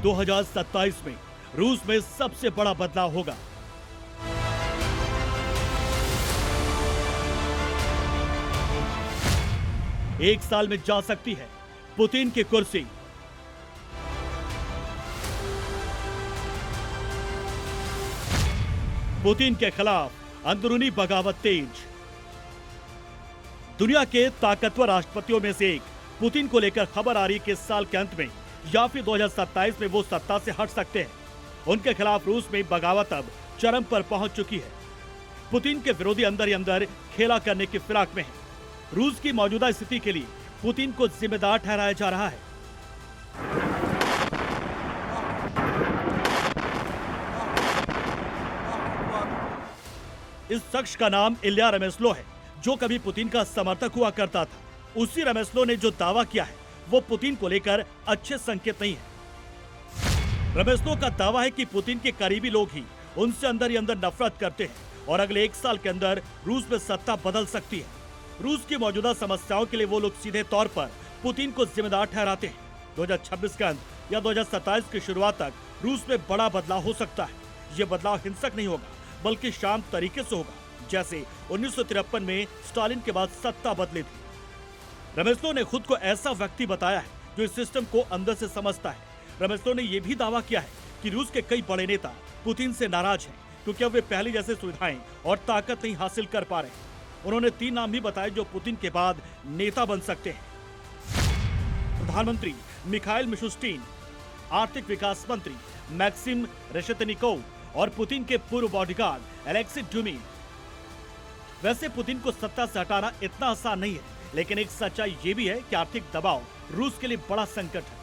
2027 में रूस में सबसे बड़ा बदलाव होगा। एक साल में जा सकती है पुतिन की कुर्सी। पुतिन के खिलाफ अंदरूनी बगावत तेज। दुनिया के ताकतवर राष्ट्रपतियों में से एक पुतिन को लेकर खबर आ रही है कि इस साल के अंत में या फिर 2027 में वो सत्ता से हट सकते हैं। उनके खिलाफ रूस में बगावत अब चरम पर पहुंच चुकी है। पुतिन के विरोधी अंदर ही अंदर खेला करने की फिराक में है। रूस की मौजूदा स्थिति के लिए पुतिन को जिम्मेदार ठहराया जा रहा है। इस शख्स का नाम इल्या रेमेस्लो है, जो कभी पुतिन का समर्थक हुआ करता था। उसी रेमेस्लो ने जो दावा किया है वो पुतिन को लेकर अच्छे संकेत नहीं है। रेमेस्लो का दावा है कि पुतिन के करीबी लोग ही उनसे अंदर ही अंदर नफरत करते हैं और अगले एक साल के अंदर रूस में सत्ता बदल सकती है। रूस की मौजूदा समस्याओं के लिए वो लोग सीधे तौर पर पुतिन को जिम्मेदार ठहराते हैं। 2026 के अंत या 2027 की शुरुआत तक रूस में बड़ा बदलाव हो सकता है। ये बदलाव हिंसक नहीं होगा बल्कि शांत तरीके से होगा, जैसे 1953 में स्टालिन के बाद सत्ता बदली थी। रेमेस्लो ने खुद को ऐसा व्यक्ति बताया है जो इस सिस्टम को अंदर से समझता है। रेमेस्लो ने यह भी दावा किया है कि रूस के कई बड़े नेता पुतिन से नाराज हैं क्योंकि अब वे पहले जैसे सुविधाएं और ताकत नहीं हासिल कर पा रहे। उन्होंने 3 नाम भी बताए जो पुतिन के बाद नेता बन सकते हैं। प्रधानमंत्री मिखाइल मिशुस्टिन, आर्थिक विकास मंत्री मैक्सिम रेशेतनिकोव और पुतिन के पूर्व बॉडीगार्ड एलेक्सी ड्यूमिन। वैसे पुतिन को सत्ता से हटाना इतना आसान नहीं है, लेकिन एक सच्चाई ये भी है कि आर्थिक दबाव रूस के लिए बड़ा संकट है।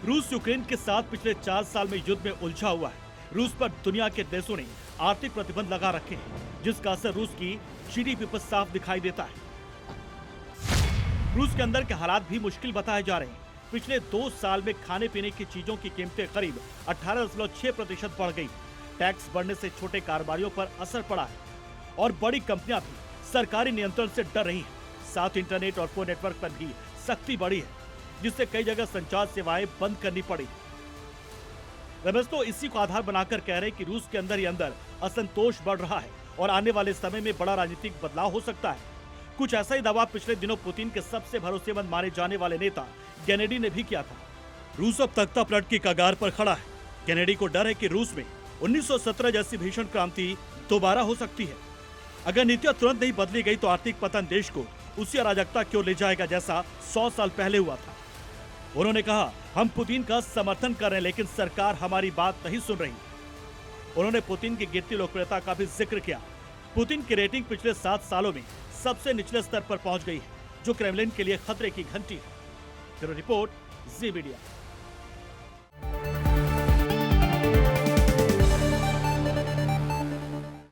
रूस यूक्रेन के साथ पिछले 4 साल में युद्ध में उलझा हुआ है। रूस पर दुनिया के देशों ने आर्थिक प्रतिबंध लगा रखे हैं, जिसका असर रूस की जीडीपी पर साफ दिखाई देता है। रूस के अंदर के हालात भी मुश्किल बताए जा रहे हैं। पिछले 2 साल में खाने पीने की चीजों की कीमतें करीब 18.6% बढ़ गई। टैक्स बढ़ने से छोटे कारोबारियों पर असर पड़ा है और बड़ी कंपनियां भी सरकारी नियंत्रण से डर रही हैं। साथ इंटरनेट और फोन नेटवर्क पर भी सख्ती बढ़ी है, जिससे कई जगह संचार सेवाएं बंद करनी पड़ी। रेमेस्लो इसी को आधार बनाकर कह रहे हैं कि रूस के अंदर ही अंदर असंतोष बढ़ रहा है और आने वाले समय में बड़ा राजनीतिक बदलाव हो सकता है। कुछ ऐसा ही दावा पिछले दिनों पुतिन के सबसे भरोसेमंद माने जाने वाले नेता केनेडी ने भी किया था। रूस अब तख्ता पलट की कगार पर खड़ा है। केनेडी को डर है कि रूस में 1917 जैसी भीषण क्रांति दोबारा हो सकती है। अगर नीतियां तुरंत नहीं बदली गई तो आर्थिक पतन देश को उसी अराजकता की ओर ले जाएगा जैसा 100 साल पहले हुआ था। उन्होंने कहा, हम पुतिन का समर्थन कर रहे हैं लेकिन सरकार हमारी बात नहीं सुन रही। उन्होंने पुतिन की गिरती लोकप्रियता का भी जिक्र किया। पुतिन की रेटिंग पिछले 7 सालों में सबसे निचले स्तर पर पहुंच गई है, जो क्रेमलिन के लिए खतरे की घंटी है। ब्यूरो रिपोर्ट, जी मीडिया।